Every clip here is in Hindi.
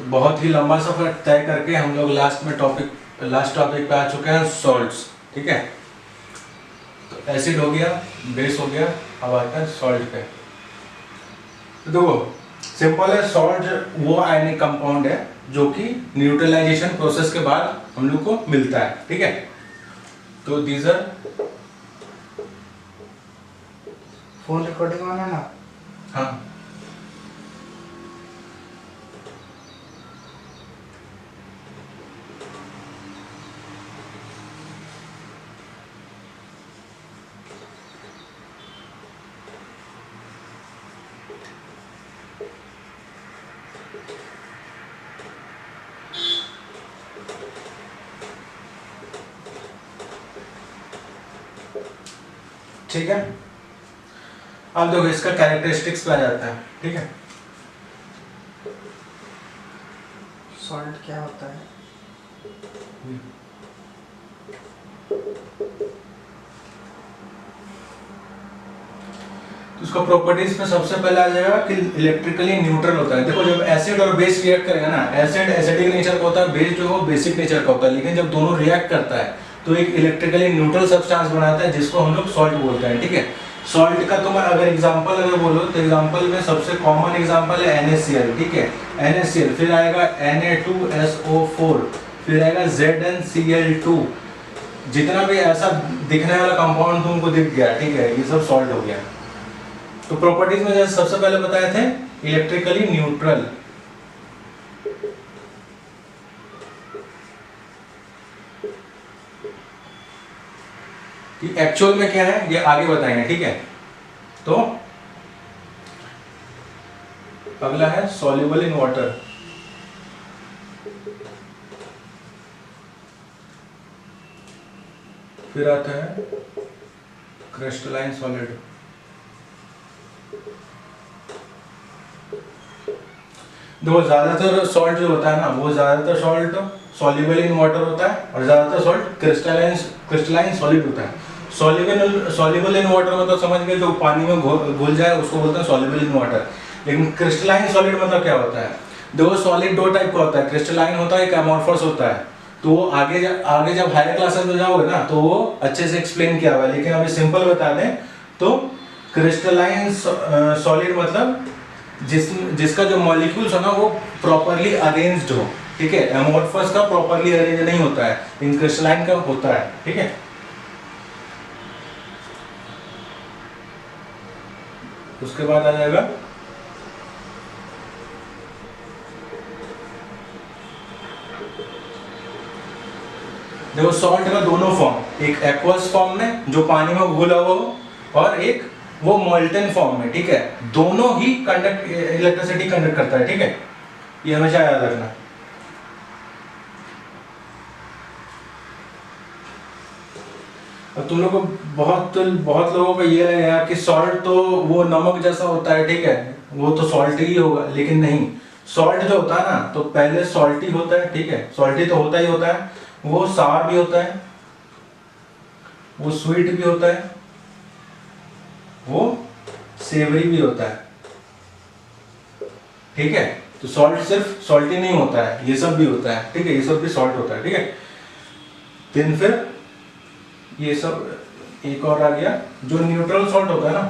बहुत ही लंबा सफर तय करके हम लोग लास्ट टॉपिक पे आ चुके हैं, सॉल्ट्स। ठीक है, तो एसिड हो गया, बेस हो गया, अब आता है सॉल्ट पे। तो देखो सिंपल है, सॉल्ट वो आयनिक कंपाउंड है जो कि न्यूट्रलाइजेशन प्रोसेस के बाद हम लोग को मिलता है। ठीक है, तो these are phone recording on है ना? हाँ ठीक है, अब देखो इसका कैरेक्टरिस्टिक्स पे आ जाता है। ठीक है, सॉल्ट क्या होता है? तो उसका प्रॉपर्टीज में सबसे पहले आ जाएगा कि इलेक्ट्रिकली न्यूट्रल होता है। देखो जब एसिड और बेस रिएक्ट करेगा ना, एसिड एसिडिक नेचर का होता है, बेस जो है बेसिक नेचर का होता है, लेकिन जब दोनों रिएक्ट करता है तो एक इलेक्ट्रिकली न्यूट्रल सब्सटेंस बनाता है जिसको हम लोग सॉल्ट बोलते हैं। ठीक है, सॉल्ट का तुम अगर एग्जांपल बोलो तो एग्जांपल में सबसे कॉमन एग्जांपल है NaCl। ठीक है, NaCl, फिर आएगा Na2SO4, फिर आएगा ZnCl2। जितना भी ऐसा दिखने वाला कंपाउंड तुमको दिख गया, ठीक है, ये सब सॉल्ट हो गया। तो प्रॉपर्टीज में जैसे सबसे पहले बताए थे इलेक्ट्रिकली न्यूट्रल, कि एक्चुअल में क्या है ये आगे बताएंगे। ठीक है, तो अगला है सॉल्युबल इन वाटर। फिर आता है क्रिस्टलाइन सॉलिड। देखो ज्यादातर सॉल्ट जो होता है ना, वो ज्यादातर सॉल्ट सॉल्युबल इन वाटर होता है और ज्यादातर सॉल्ट क्रिस्टलाइन सॉलिड होता है। सॉल्युबल इन वाटर मतलब समझ गए, जो पानी में घुल जाए उसको बोलते हैं सॉल्युबल इन वाटर। लेकिन क्रिस्टलाइन सॉलिड मतलब क्या होता है? देखो सॉलिड दो टाइप का होता है, क्रिस्टलाइन होता है, एक एमोर्फस होता है। तो वो आगे जब हायर क्लासेस में जाओगे ना तो वो अच्छे से एक्सप्लेन किया हुआ है, लेकिन अभी सिंपल बता दें तो क्रिस्टलाइन सॉलिड मतलब जिसका जो मॉलिक्यूल्स है ना वो प्रॉपर्ली अरेंज्ड हो। ठीक है, एमोर्फस का प्रॉपर्ली अरेंज नहीं होता है, इन क्रिस्टलाइन का होता है। ठीक है, उसके बाद आ जाएगा देखो सॉल्ट का दोनों फॉर्म, एक एक्वस फॉर्म में जो पानी में घुला हुआ हो और एक वो मोल्टन फॉर्म में। ठीक है, दोनों ही इलेक्ट्रिसिटी कंडक्ट करता है। ठीक है, ये हमेशा याद रखना। अब तुम लोग को बहुत लोगों को ये लगेगा कि सॉल्ट तो वो नमक जैसा होता है। ठीक है, वो तो सॉल्ट ही होगा, लेकिन नहीं। सॉल्ट जो होता है ना तो पहले सॉल्टी होता है। ठीक है, सॉल्टी तो होता ही होता है, वो सार भी होता है, वो स्वीट भी होता है, वो सेवरी भी होता है। ठीक है, तो सॉल्ट सिर्फ सॉल्टी नहीं होता है, ये सब भी होता है। ठीक है, ये सब भी सॉल्ट होता है। ठीक है, देन फिर ये सब एक और आ गया जो न्यूट्रल सॉल्ट होता है ना,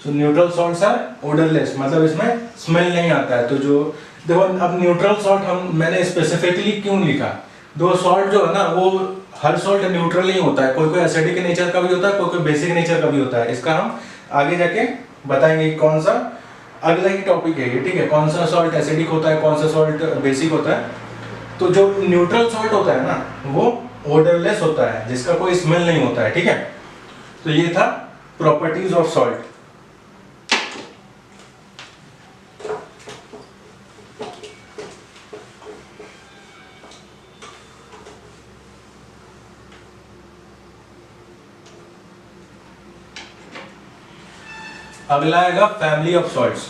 तो न्यूट्रल सॉल्ट्स आर ओडरलेस, मतलब इसमें स्मेल नहीं आता है। तो जो देखो अब न्यूट्रल सॉल्ट मैंने स्पेसिफिकली क्यों लिखा, दो सॉल्ट जो है ना वो हर सॉल्ट न्यूट्रल नहीं होता है, कोई कोई एसिडिक नेचर का भी होता है, कोई कोई बेसिक नेचर का भी होता है। इसका हम आगे जाके बताएंगे कौन सा, अगला ही टॉपिक है ये। ठीक है, कौन सा सॉल्ट एसिडिक होता है, कौन सा सॉल्ट बेसिक होता है। तो जो न्यूट्रल सॉल्ट होता है ना वो ओडरलेस होता है, जिसका कोई स्मेल नहीं होता है। ठीक है, तो ये था प्रॉपर्टीज ऑफ सॉल्ट। अगला आएगा फैमिली ऑफ सॉल्ट्स।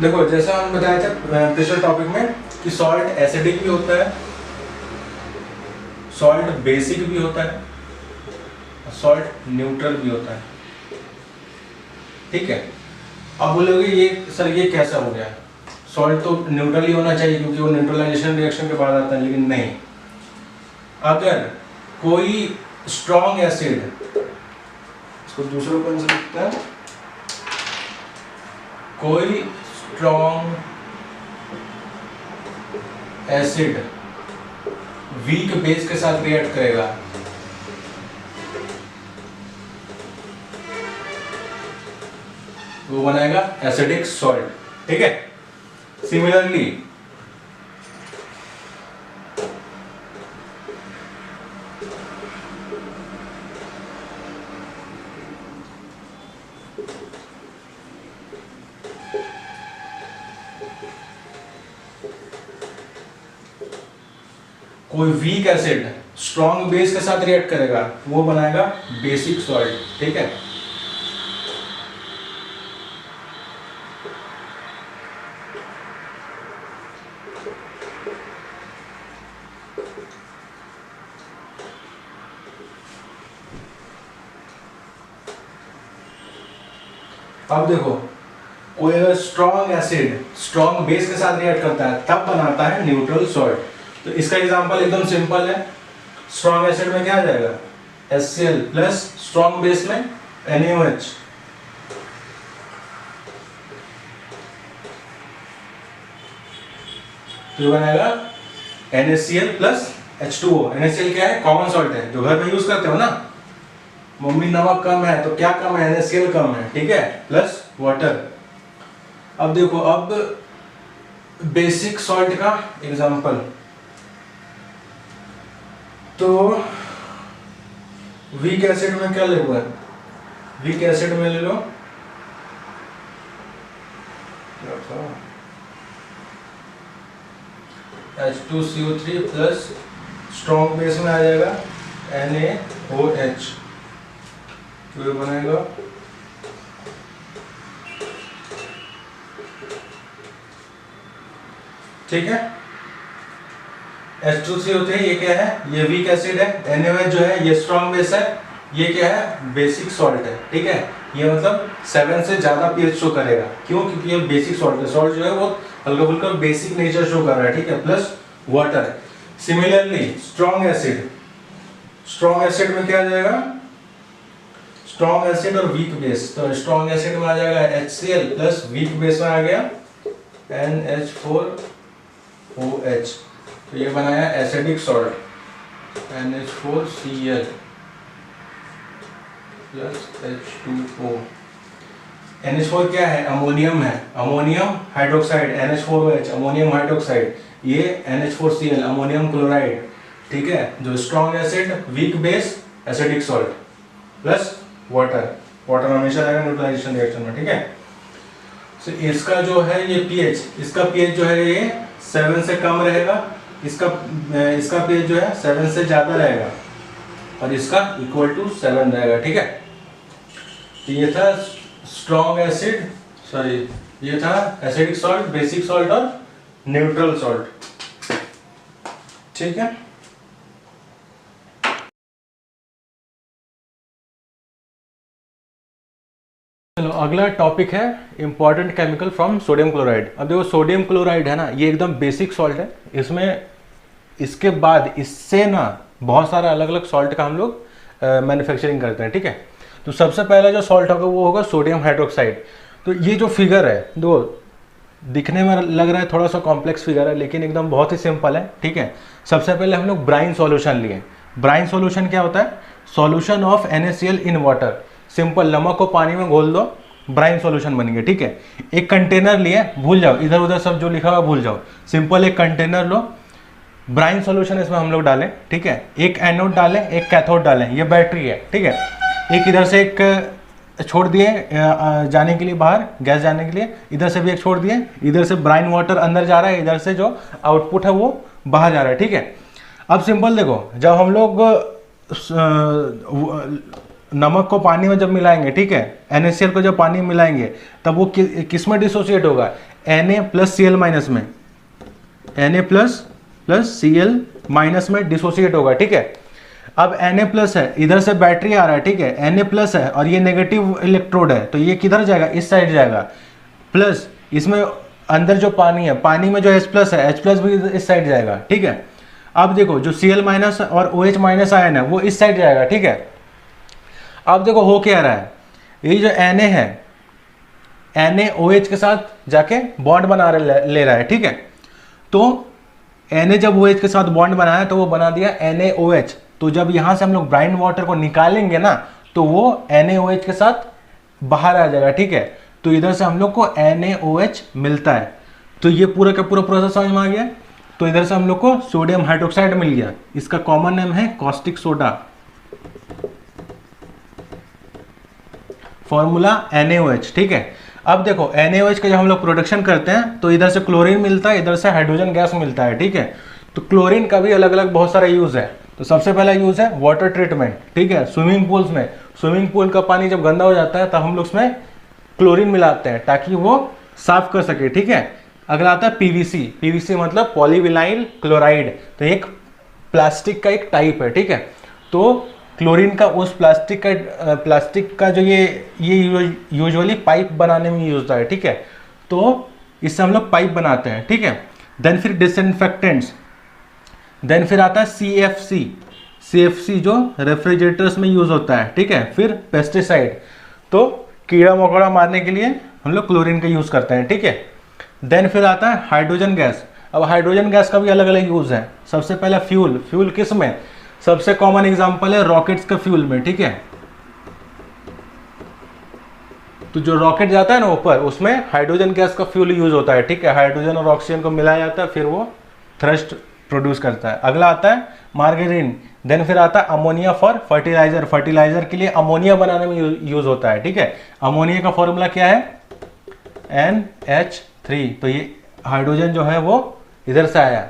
देखो जैसा हम बताया था पिछले टॉपिक में कि सॉल्ट एसिडिक भी होता है, सॉल्ट बेसिक भी होता है, सॉल्ट न्यूट्रल भी होता है। ठीक है, अब बोलोगे ये सर ये कैसा हो गया, सॉल्ट तो न्यूट्रल ही होना चाहिए क्योंकि वो न्यूट्रलाइजेशन रिएक्शन के बाद आता है, लेकिन नहीं। अगर कोई स्ट्रॉन्ग एसिड, इसको दूसरे पेन से लिखते हैं, कोई स्ट्रॉन्ग एसिड वीक बेस के साथ रिएक्ट करेगा, वो बनाएगा एसिडिक सॉल्ट। ठीक है, सिमिलरली कोई वीक एसिड स्ट्रॉन्ग बेस के साथ रिएक्ट करेगा, वो बनाएगा बेसिक सॉल्ट। ठीक है, अब देखो कोई अगर स्ट्रॉन्ग एसिड स्ट्रॉन्ग बेस के साथ रिएक्ट करता है तब बनाता है न्यूट्रल सॉल्ट। तो इसका एग्जांपल एकदम सिंपल है, स्ट्रॉन्ग एसिड में क्या आ जाएगा HCl प्लस स्ट्रॉन्ग बेस में NaOH। तो बनाएगा NaCl प्लस H2O। NaCl क्या है, कॉमन सॉल्ट है जो घर में यूज करते हो ना, मम्मी नमक कम है तो क्या कम है, NaCl कम है। ठीक है, प्लस वाटर। अब देखो, अब बेसिक सॉल्ट का एग्जांपल, तो वीक एसिड में क्या ले लो, वीक एसिड में ले लो H2CO3 प्लस स्ट्रॉन्ग बेस में आ जाएगा NaOH, तो ये बनेगा ठीक है। H2CO3 ये क्या है, ये वीक एसिड है, NaOH जो है ये स्ट्रॉन्ग बेस है, ये क्या है बेसिक सॉल्ट है। ठीक है, ये मतलब 7 से ज्यादा pH शो करेगा, क्यों, क्योंकि ये बेसिक सॉल्ट है, सॉल्ट जो है वो हल्का फुल्का बेसिक नेचर शो कर रहा है। ठीक है, plus water. Similarly strong acid में क्या आ जाएगा, स्ट्रॉन्ग एसिड और वीक बेस, तो स्ट्रॉन्ग एसिड में आ जाएगा HCl प्लस वीक बेस में आ गया NH4OH, तो ये बनाया acidic salt NH4Cl plus H2O। NH4 क्या है, अमोनियम है, ammonium hydroxide, NH4OH ammonium hydroxide, ये NH4Cl अमोनियम क्लोराइड। ठीक है, जो strong acid weak base acidic salt plus water, water हमेशा रहेगा न्यूट्रलाइजेशन रिएक्शन में। ठीक है, तो इसका जो है ये pH, इसका pH जो है ये 7 से कम रहेगा, इसका pH जो है 7 से ज्यादा रहेगा, और इसका इक्वल टू 7 रहेगा। ठीक है, तो ये था स्ट्रॉन्ग एसिड, सॉरी ये था एसिडिक सॉल्ट, बेसिक सॉल्ट और न्यूट्रल सॉल्ट। ठीक है, चलो अगला टॉपिक है important chemical from sodium chloride. अब देखो सोडियम क्लोराइड है ना, ये एकदम बेसिक सॉल्ट है, इसमें इसके बाद इससे ना बहुत सारा अलग अलग सॉल्ट का हम लोग मैन्युफैक्चरिंग करते हैं। ठीक है, तो सबसे पहला जो सॉल्ट होगा वो होगा सोडियम हाइड्रोक्साइड। तो ये जो फिगर है, दो दिखने में लग रहा है थोड़ा सा कॉम्प्लेक्स फिगर है, लेकिन एकदम बहुत ही सिंपल है। ठीक है, सबसे पहले हम लोग ब्राइन सॉल्यूशन लिए। ब्राइन सॉल्यूशन क्या होता है, solution of NaCl in water. Simple, नमक को पानी में घोल दो, ब्राइन सॉल्यूशन बन गया। ठीक है, एक कंटेनर लिए, भूल जाओ इधर उधर सब जो लिखा हुआ भूल जाओ, सिंपल एक कंटेनर लो, ब्राइन सॉल्यूशन इसमें हम लोग डालें। ठीक है, एक एनोड डालें, एक कैथोड डालें, ये बैटरी है। ठीक है, एक इधर से एक छोड़ दिए जाने के लिए बाहर, गैस जाने के लिए, इधर से भी एक छोड़ दिए, इधर से ब्राइन वाटर अंदर जा रहा है, इधर से जो आउटपुट है वो बाहर जा रहा है। ठीक है, अब सिंपल देखो, जब हम लोग नमक को पानी में जब मिलाएंगे, ठीक है, NaCl को जब पानी में मिलाएंगे तब वो किस में डिसोसिएट होगा, Na प्लस Cl माइनस में, Na plus plus Cl minus में डिसोसिएट होगा, ठीक है। अब Na प्लस है, इधर से बैटरी आ रहा है, ठीक है, Na प्लस है और ये नेगेटिव इलेक्ट्रोड है, तो ये किधर जाएगा, इस साइड जाएगा। प्लस इसमें अंदर जो पानी है, पानी में जो H प्लस है, H प्लस भी इस साइड जाएगा, ठीक है। अब देखो जो Cl माइनस और OH माइनस आयन है वो इस साइड जाएगा, ठीक है। अब देखो हो क्या रहा है, ये जो Na है, Na OH के साथ जाके बॉन्ड बना ले रहा है, ठीक है। तो Na जब OH के साथ बॉन्ड बनाया तो वो बना दिया NaOH। तो जब यहां से हम लोग ब्राइन वाटर को निकालेंगे ना तो वो NaOH के साथ बाहर आ जाएगा, ठीक है। तो इधर से हम लोग को NaOH मिलता है। तो ये पूरा का पूरा प्रोसेस समझ में आ गया। तो इधर से हम लोग को सोडियम हाइड्रोक्साइड मिल गया, इसका कॉमन नेम है कॉस्टिक सोडा, फॉर्मूला NaOH, ठीक है। अब देखो NaOH का जब हम लोग प्रोडक्शन करते हैं तो इधर से क्लोरीन मिलता है, इधर से हाइड्रोजन गैस मिलता है, ठीक है। तो क्लोरीन का भी अलग अलग बहुत सारा यूज है। तो सबसे पहला यूज है वाटर ट्रीटमेंट, ठीक है। स्विमिंग पूल्स में, स्विमिंग पूल का पानी जब गंदा हो जाता है तब हम लोग उसमें क्लोरीन मिलाते हैं ताकि वो साफ कर सके, ठीक है। अगला आता है पीवीसी, पीवीसी मतलब पॉलीविनाइल क्लोराइड, तो एक प्लास्टिक का एक टाइप है, ठीक है। तो क्लोरीन का उस प्लास्टिक का जो ये यूजुअली पाइप बनाने में यूज होता है, ठीक है। तो इससे हम लोग पाइप बनाते हैं, ठीक है। देन फिर डिसइंफेक्टेंट्स, देन फिर आता है CFC, CFC जो रेफ्रिजरेटर्स में यूज होता है, ठीक है। फिर पेस्टिसाइड, तो कीड़ा मकोड़ा मारने के लिए हम लोग क्लोरीन का यूज करते हैं, ठीक है। देन फिर आता है हाइड्रोजन गैस। अब हाइड्रोजन गैस का भी अलग अलग यूज है। सबसे पहला फ्यूल, फ्यूल किस में, सबसे कॉमन एग्जांपल है रॉकेट्स का फ्यूल में, ठीक है। तो जो रॉकेट जाता है ना ऊपर, उसमें हाइड्रोजन गैस का फ्यूल यूज होता है, ठीक है। हाइड्रोजन और ऑक्सीजन को मिलाया जाता है, फिर वो थ्रस्ट प्रोड्यूस करता है। अगला आता है मार्गेरिन, देन फिर आता है अमोनिया फॉर फर्टिलाइजर, फर्टिलाइजर के लिए अमोनिया बनाने में यूज होता है, ठीक है। अमोनिया का फॉर्मूला क्या है, NH3, तो ये हाइड्रोजन जो है वो इधर से आया।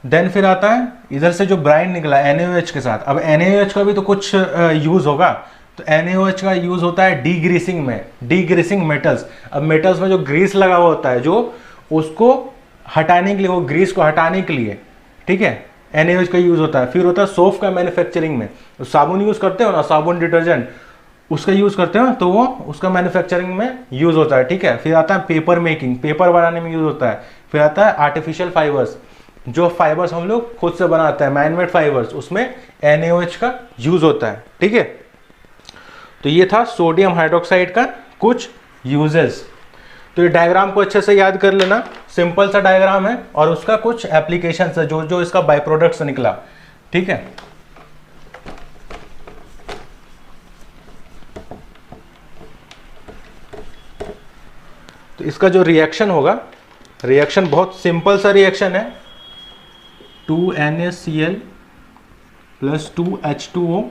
देन फिर आता है इधर से जो ब्राइन निकला NaOH के साथ। अब NaOH का भी तो कुछ यूज होगा, तो NaOH का यूज होता है डीग्रीसिंग में, डीग्रीसिंग मेटल्स। अब मेटल्स में जो ग्रीस लगा हुआ होता है, जो उसको हटाने के लिए, वो ग्रीस को हटाने के लिए, ठीक है, NaOH का यूज होता है। फिर होता है सोप का मैन्युफैक्चरिंग में, तो साबुन यूज करते हो ना, साबुन डिटर्जेंट, उसका यूज करते हो तो वो उसका मैन्युफैक्चरिंग में यूज होता है, ठीक है। फिर आता है पेपर मेकिंग, पेपर बनाने में यूज होता है। फिर आता है आर्टिफिशियल फाइबर्स, जो फाइबर्स हम लोग खुद से बनाते हैं, मैनमेड फाइबर्स, उसमें NaOH का यूज होता है, ठीक है। तो ये था सोडियम हाइड्रोक्साइड का कुछ यूजेस। तो ये डायग्राम को अच्छे से याद कर लेना, सिंपल सा डायग्राम है और उसका कुछ एप्लीकेशन है जो जो इसका बाय प्रोडक्ट से निकला, ठीक है। तो इसका जो रिएक्शन होगा, रिएक्शन बहुत सिंपल सा रिएक्शन है, 2NaCl प्लस 2H2O,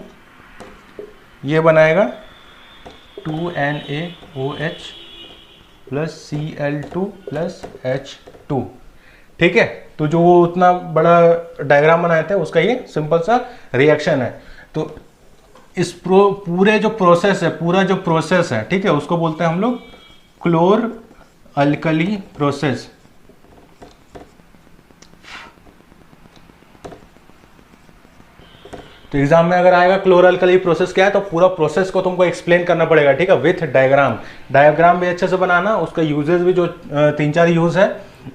ये बनाएगा 2NaOH plus Cl2 plus H2, ठीक है। तो जो वो उतना बड़ा डायग्राम बनाए थे उसका ये सिंपल सा रिएक्शन है। तो इस पूरे जो प्रोसेस है, पूरा जो प्रोसेस है, ठीक है, उसको बोलते हैं हम लोग क्लोर अल्कली प्रोसेस। तो एग्जाम में अगर आएगा क्लोर अल्कली प्रोसेस क्या है, तो पूरा प्रोसेस को तुमको एक्सप्लेन करना पड़ेगा, ठीक है, विथ डायग्राम। डायग्राम भी अच्छे से बनाना, उसका यूजेस भी जो 3-4 यूज है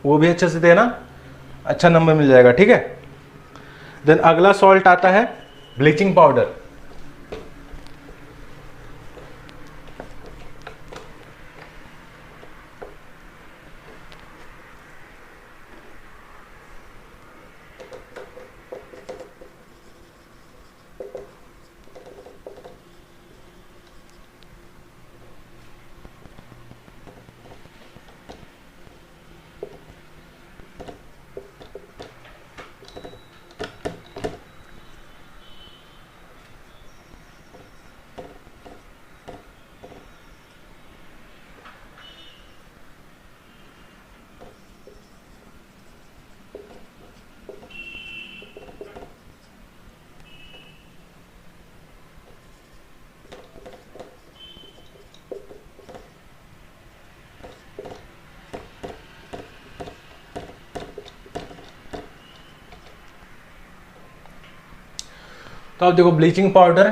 वो भी अच्छे से देना, अच्छा नंबर मिल जाएगा, ठीक है। देन अगला सॉल्ट आता है ब्लीचिंग पाउडर। तो अब देखो ब्लीचिंग पाउडर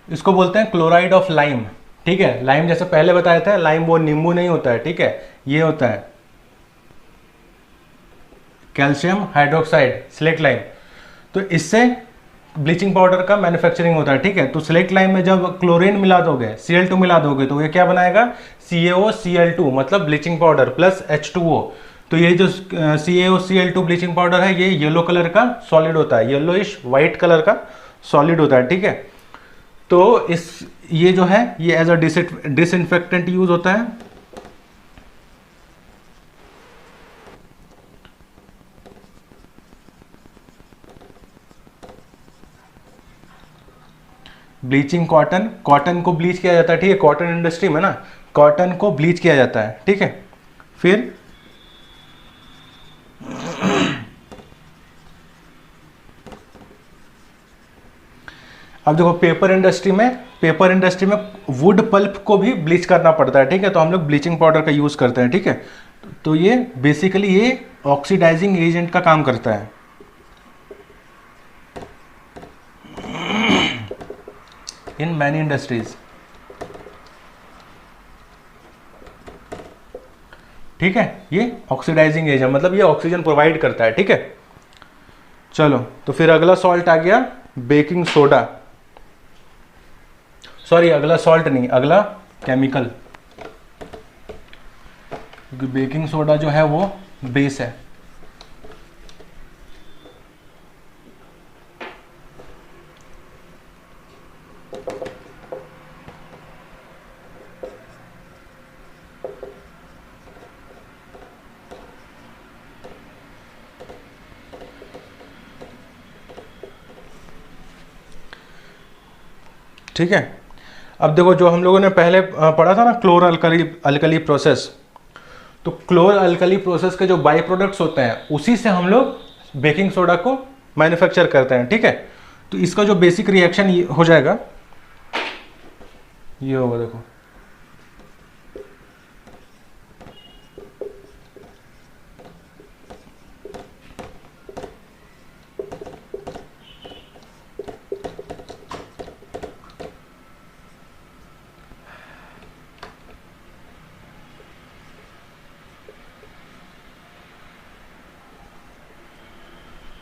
इसको बोलते हैं क्लोराइड ऑफ लाइम, ठीक है। लाइम जैसे पहले बताया था, लाइम वो नींबू नहीं होता है, ठीक है, ये होता है कैल्शियम हाइड्रोक्साइड, स्लेट लाइम। तो इससे ब्लीचिंग पाउडर का मैन्युफैक्चरिंग होता है, ठीक है। तो स्लेट लाइम में जब क्लोरीन मिला दोगे, Cl2 मिला दोगे, तो ये क्या बनाएगा, CaOCl2, मतलब ब्लीचिंग पाउडर प्लस H2O। तो ये जो CaOCl2 ब्लीचिंग पाउडर है, ये येलो कलर का सॉलिड होता है, येलोइश वाइट कलर का सॉलिड होता है, ठीक है। तो ये जो है ये एज अ डिसइंफेक्टेंट यूज होता है। ब्लीचिंग कॉटन, कॉटन को ब्लीच किया जाता है, ठीक है, कॉटन इंडस्ट्री में ना कॉटन को ब्लीच किया जाता है, ठीक है। फिर अब देखो पेपर इंडस्ट्री में वुड पल्प को भी ब्लीच करना पड़ता है, ठीक है। तो हम लोग ब्लीचिंग पाउडर का यूज करते हैं, ठीक है। तो ये बेसिकली ये ऑक्सीडाइजिंग एजेंट का काम करता है। इन मैनी इंडस्ट्रीज, ठीक है, ये ऑक्सीडाइजिंग एजेंट मतलब ये ऑक्सीजन प्रोवाइड करता है, ठीक है। चलो, तो फिर अगला सॉल्ट आ गया बेकिंग सोडा, सॉरी अगला सॉल्ट नहीं, अगला केमिकल, क्योंकि बेकिंग सोडा जो है वो बेस है। ठीक है। अब देखो जो हम लोगों ने पहले पढ़ा था ना क्लोर अल्कली प्रोसेस, तो क्लोर अल्कली प्रोसेस के जो बाई प्रोडक्ट्स होते हैं उसी से हम लोग बेकिंग सोडा को मैन्युफैक्चर करते हैं, ठीक है। तो इसका जो बेसिक रिएक्शन हो जाएगा, ये होगा, देखो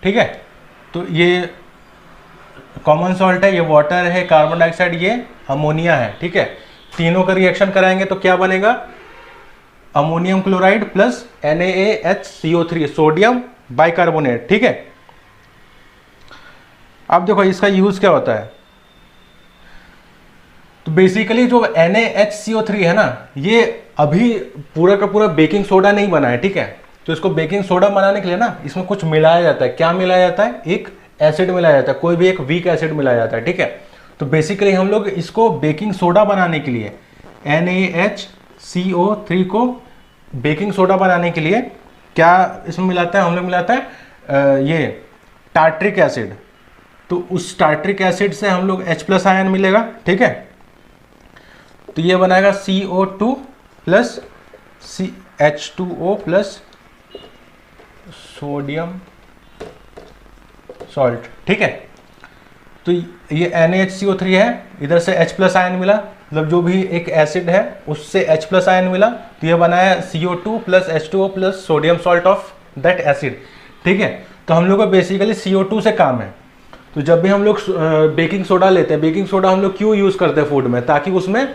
ठीक है। तो ये कॉमन सॉल्ट है, ये वाटर है, कार्बन डाइऑक्साइड, ये अमोनिया है, ठीक है। तीनों का रिएक्शन कराएंगे तो क्या बनेगा, ammonium chloride plus NaHCO3 sodium bicarbonate, ठीक है। अब देखो इसका यूज क्या होता है, तो बेसिकली जो NaHCO3 है ना, ये अभी पूरा का पूरा बेकिंग सोडा नहीं बना है, ठीक है। तो इसको बेकिंग सोडा बनाने के लिए ना इसमें कुछ मिलाया जाता है। क्या मिलाया जाता है, एक एसिड मिलाया जाता है, कोई भी एक वीक एसिड मिलाया जाता है, ठीक है। तो बेसिकली हम लोग इसको बेकिंग सोडा बनाने के लिए, NaHCO3 को बेकिंग सोडा बनाने के लिए क्या इसमें मिलाता है, हम लोग मिलाता है ये टार्ट्रिक एसिड। तो उस टार्ट्रिक एसिड से हम लोग H+ आयन मिलेगा, ठीक है। तो ये बनाएगा CO2 plus H2O plus sodium salt, ठीक है। तो ये NaHCO3 है, इधर से H+ आयन मिला, मतलब जो भी एक एसिड है उससे H+ आयन मिला, तो ये बनाया CO2 plus H2O plus sodium salt of that acid, ठीक है। तो हम लोग को बेसिकली CO2 से काम है। तो जब भी हम लोग बेकिंग सोडा लेते हैं, बेकिंग सोडा हम लोग क्यों यूज़ करते हैं फूड में, ताकि उसमें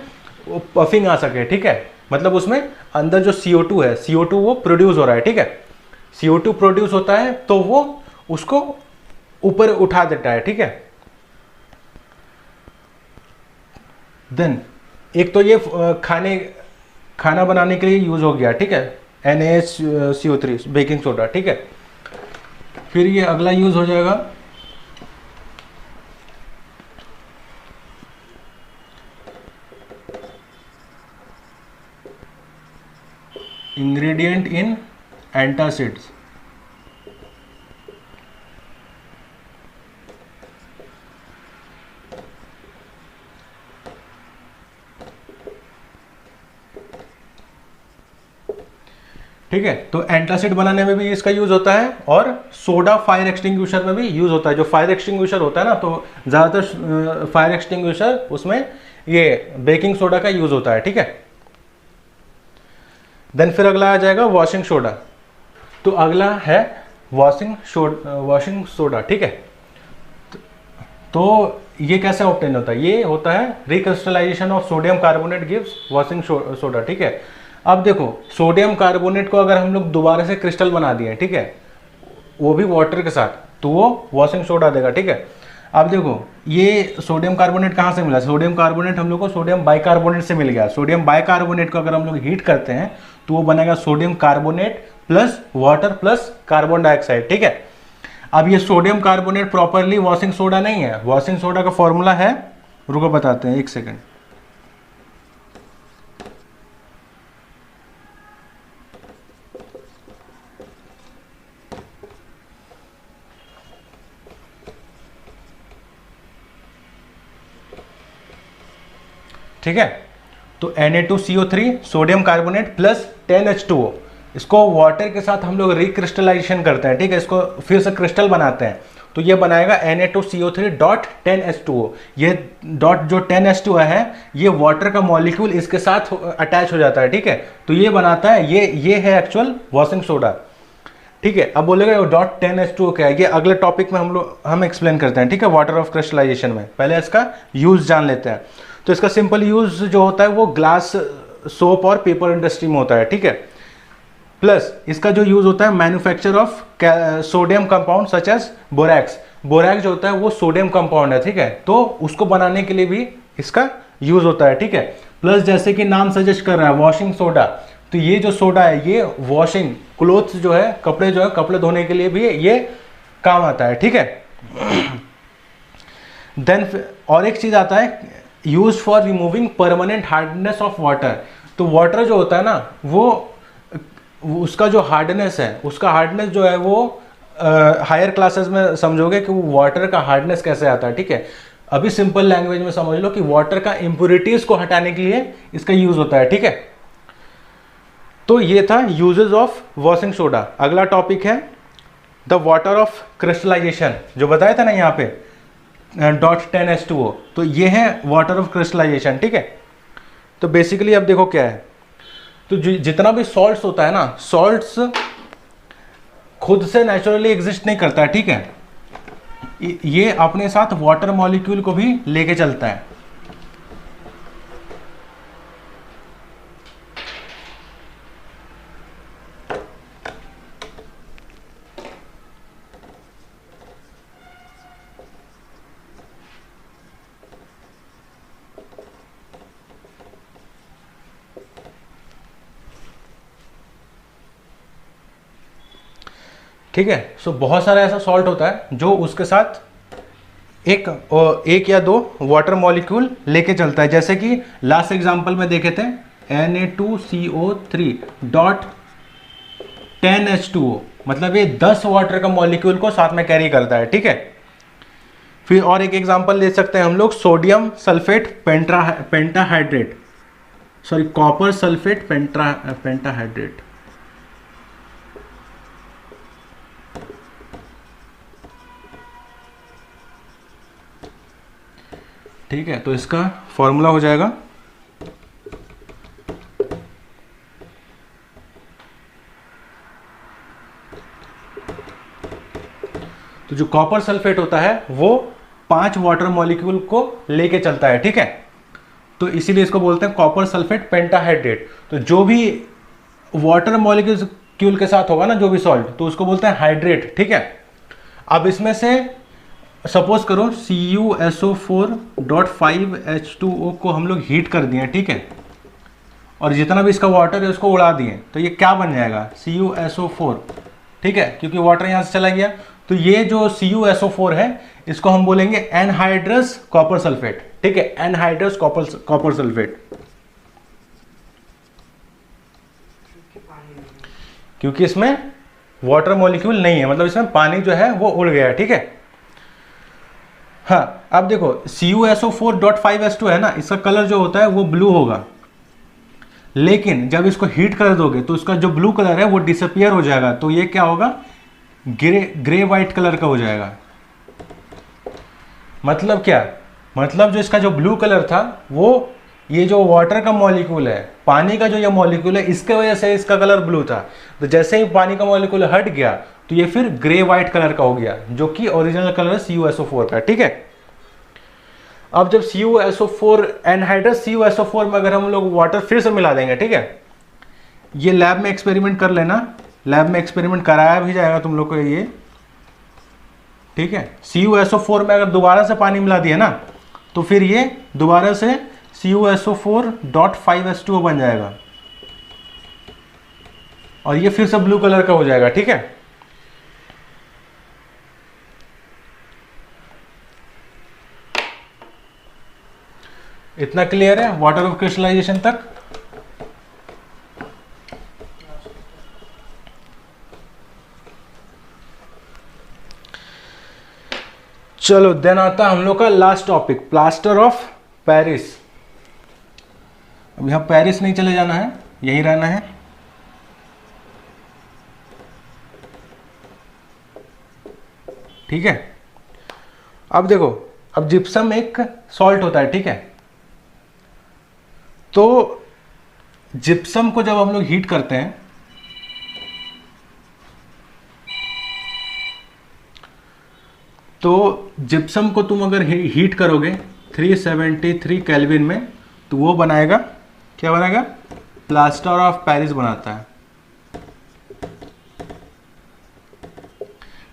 पफिंग आ सके, ठीक है। मतलब उसमें अंदर जो CO2 है, CO2 वो प्रोड्यूस हो रहा है, ठीक है। CO2 प्रोड्यूस होता है तो वो उसको ऊपर उठा देता है, ठीक है। देन एक तो ये खाना बनाने के लिए यूज हो गया, ठीक है, NaHCO3 बेकिंग सोडा, ठीक है। फिर ये अगला यूज हो जाएगा इंग्रेडिएंट इन एंटासिड्स। ठीक है। तो एंटासिड बनाने में भी इसका यूज होता है और सोडा फायर एक्सटिंग्विशर में भी यूज होता है। जो फायर एक्सटिंग्विशर होता है ना, तो ज़्यादातर फायर एक्सटिंग्विशर उसमें ये बेकिंग सोडा का यूज होता है, ठीक है। देन फिर अगला आ जाएगा वॉशिंग सोडा। तो अगला है वॉशिंग सोडा, ठीक है। तो ये कैसे ऑब्टेन होता है? ये होता है recrystallisation of sodium carbonate gives washing soda, ठीक है। अब देखो, सोडियम कार्बोनेट को अगर हम लोग दोबारा से क्रिस्टल बना दिए, ठीक है, वो भी वाटर के साथ, तो वो वॉशिंग सोडा देगा, ठीक है। अब देखो, ये सोडियम कार्बोनेट कहाँ से मिला? सोडियम कार्बोनेट हम लोग को सोडियम बाइकार्बोनेट से मिल गया। सोडियम बाइकार्बोनेट को अगर हम लोग हीट करते हैं तो वो बनेगा sodium carbonate plus water plus carbon dioxide, ठीक है। अब ये sodium carbonate properly washing soda नहीं है। वॉशिंग सोडा का फॉर्मूला है, रुको बताते हैं, एक सेकेंड। ठीक है। तो Na2CO3 sodium carbonate plus 10H2O, इसको वाटर के साथ हम लोग रिक्रिस्टलाइजेशन करते हैं, ठीक है, इसको फिर से क्रिस्टल बनाते हैं, तो ये बनाएगा Na2CO3 डॉट 10H2O। ये डॉट जो 10H2O है, ये वाटर का मॉलिक्यूल इसके साथ अटैच हो जाता है, ठीक है। तो ये बनाता है, ये है एक्चुअल वॉशिंग सोडा, ठीक है। अब बोलेगा डॉट 10H2O क्या है? ये अगले टॉपिक में हम एक्सप्लेन करते हैं, ठीक है, वाटर ऑफ क्रिस्टलाइजेशन में। पहले इसका यूज जान लेते हैं। तो इसका सिंपल यूज जो होता है वो ग्लास, सोप और पेपर इंडस्ट्री में होता है, ठीक है। प्लस इसका जो यूज होता है manufacture of sodium compound such as borax. Borax जो होता है वो सोडियम कंपाउंड है, ठीक है, तो उसको बनाने के लिए भी इसका यूज होता है, ठीक है। प्लस जैसे कि नाम सजेस्ट कर रहा है वॉशिंग सोडा, तो ये जो सोडा है ये वॉशिंग क्लोथ्स जो है, कपड़े धोने के लिए भी ये काम आता है, ठीक है। देन और एक चीज आता है use for removing permanent hardness of water. तो वाटर जो होता है ना, वो उसका जो हार्डनेस है, उसका हार्डनेस जो है वो हायर क्लासेस में समझोगे कि वो वाटर का हार्डनेस कैसे आता है, ठीक है। अभी सिंपल लैंग्वेज में समझ लो कि वाटर का इंप्योरिटीज को हटाने के लिए इसका यूज होता है, ठीक है। तो ये था यूजेस ऑफ वॉशिंग सोडा। अगला टॉपिक है द वाटर ऑफ क्रिस्टलाइजेशन, जो बताया था ना यहाँ पे डॉट 10H2O, तो ये है वाटर ऑफ क्रिस्टलाइजेशन, ठीक है। तो बेसिकली अब देखो क्या है, तो जितना भी सॉल्ट्स होता है ना, सॉल्ट्स खुद से नेचुरली एग्जिस्ट नहीं करता है, ठीक है, ये अपने साथ वाटर मॉलिक्यूल को भी लेके चलता है। ठीक है। सो बहुत सारा ऐसा सॉल्ट होता है जो उसके साथ एक या दो वाटर मॉलिक्यूल लेके चलता है। जैसे कि लास्ट एग्जांपल में देखे थे Na2CO3 डॉट 10H2O, मतलब ये 10 वाटर का मॉलिक्यूल को साथ में कैरी करता है, ठीक है। फिर और एक एग्जांपल ले सकते हैं हम लोग, sodium sulphate pentahydrate, sorry copper sulphate pentahydrate, ठीक है। तो इसका फॉर्मूला हो जाएगा तो जो कॉपर सल्फेट होता है वो 5 वाटर मॉलिक्यूल को लेके चलता है, ठीक है। तो इसीलिए इसको बोलते हैं कॉपर सल्फेट पेंटाहाइड्रेट। तो जो भी वाटर मॉलिक्यूल के साथ होगा ना, जो भी सॉल्ट, तो उसको बोलते हैं हाइड्रेट, ठीक है। अब इसमें से सपोज करो CuSO4.5H2O को हम लोग हीट कर दिए, ठीक है, और जितना भी इसका वाटर है उसको उड़ा दिए, तो ये क्या बन जाएगा? CuSO4, ठीक है, क्योंकि वाटर यहां से चला गया। तो ये जो CuSO4 है इसको हम बोलेंगे एनहाइड्रस कॉपर सल्फेट, ठीक है, एनहाइड्रस कॉपर सल्फेट, क्योंकि इसमें वाटर मॉलिक्यूल नहीं है, मतलब इसमें पानी जो है वो उड़ गया, ठीक है। हाँ, अब देखो CuSO4.5H2 है ना, इसका कलर जो होता है वो ब्लू होगा, लेकिन जब इसको हीट कर दोगे तो इसका जो ब्लू कलर है वो डिसअपियर हो जाएगा, तो ये क्या होगा, ग्रे वाइट कलर का हो जाएगा। मतलब क्या, मतलब जो इसका जो ब्लू कलर था वो ये जो वाटर का मॉलिक्यूल है, पानी का जो ये मॉलिक्यूल है, इसके वजह से इसका कलर ब्लू था। तो जैसे ही पानी का मॉलिक्यूल हट गया तो ये फिर ग्रे वाइट कलर का हो गया, जो कि ओरिजिनल कलर है CuSO4 का। ठीक है, अब जब CuSO4 एनहाइड्रस CuSO4 में अगर हम लोग वाटर फिर से मिला देंगे, ठीक है, ये लैब में एक्सपेरिमेंट कर लेना, लैब में एक्सपेरिमेंट कराया भी जाएगा तुम लोग को ये। ठीक है, CuSO4 में अगर दोबारा से पानी मिला दिया ना तो फिर ये दोबारा से CuSO4.5H2O बन जाएगा और ये फिर से ब्लू कलर का हो जाएगा। ठीक है, इतना क्लियर है वाटर ऑफ क्रिस्टलाइजेशन तक। चलो देन आता है हम लोग का last topic, plaster of Paris. अब यहां पेरिस नहीं चले जाना है, यहीं रहना है। ठीक है, अब देखो, अब जिप्सम एक सॉल्ट होता है। ठीक है, तो जिप्सम को जब हम लोग हीट करते हैं तो जिप्सम को तुम अगर हीट करोगे 373 केल्विन में तो वो बनाएगा, क्या बनाएगा, प्लास्टर ऑफ पेरिस बनाता है।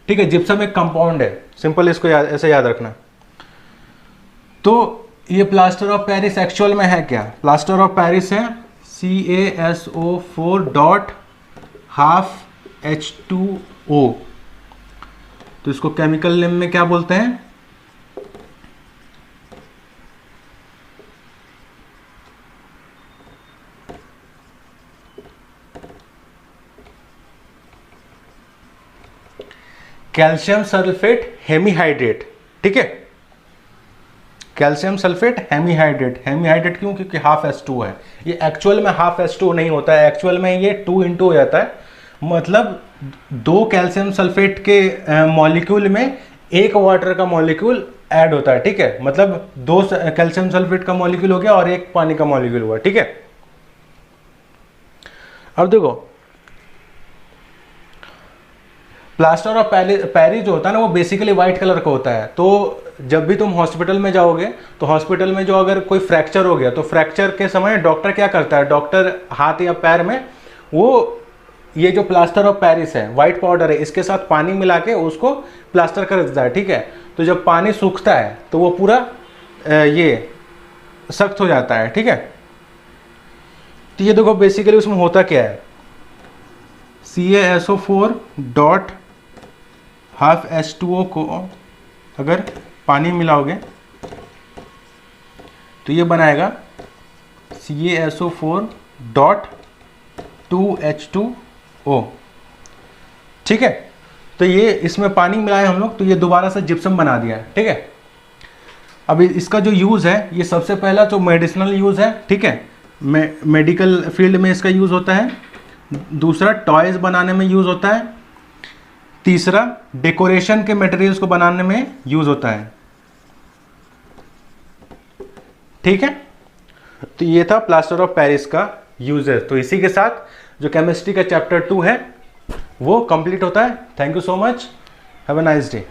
ठीक है, जिप्सम एक कंपाउंड है, सिंपल इसको ऐसे याद रखना। तो ये प्लास्टर ऑफ पेरिस एक्चुअल में है क्या, प्लास्टर ऑफ पेरिस है CaSO4.12H2O। तो इसको केमिकल नेम में क्या बोलते हैं, कैल्शियम सल्फेट हेमीहाइड्रेट। ठीक है, कैल्शियम सल्फेट हेमीहाइड्रेट। हेमीहाइड्रेट क्यों, क्योंकि ½ है। ये एक्चुअल में ½ नहीं होता है, एक्चुअल में ये 2 इंटू हो जाता है। मतलब 2 कैल्शियम सल्फेट के मॉलिक्यूल में 1 वाटर का मॉलिक्यूल ऐड होता है। ठीक है, मतलब 2 कैल्शियम सल्फेट का मॉलिक्यूल हो गया और 1 पानी का मॉलिक्यूल हुआ। ठीक है, अब देखो, प्लास्टर ऑफ पेरिस जो होता है ना वो बेसिकली वाइट कलर का होता है। तो जब भी तुम हॉस्पिटल में जाओगे तो हॉस्पिटल में जो अगर कोई फ्रैक्चर हो गया तो फ्रैक्चर के समय डॉक्टर क्या करता है, डॉक्टर हाथ या पैर में वो ये जो प्लास्टर ऑफ पेरिस है, वाइट पाउडर है, इसके साथ पानी मिला के उसको प्लास्टर कर देता है। ठीक है, तो जब पानी सूखता है तो वो पूरा ये सख्त हो जाता है। ठीक है, तो ये देखो बेसिकली उसमें होता क्या है, CaSO4.12H2O को अगर पानी मिलाओगे तो ये बनाएगा CaSO4.2H2O। ठीक है, तो ये इसमें पानी मिलाए हम लोग तो ये दोबारा से जिप्सम बना दिया है। ठीक है, अब इसका जो यूज़ है, ये सबसे पहला जो मेडिसिनल यूज़ है। ठीक है, मेडिकल फील्ड में इसका यूज़ होता है। दूसरा टॉयज बनाने में यूज़ होता है। तीसरा डेकोरेशन के मटेरियल्स को बनाने में यूज़ होता है। ठीक है, तो ये था प्लास्टर ऑफ पेरिस का यूजेस। तो इसी के साथ जो केमिस्ट्री का चैप्टर 2 है वो कंप्लीट होता है। Thank you so much, have a nice day.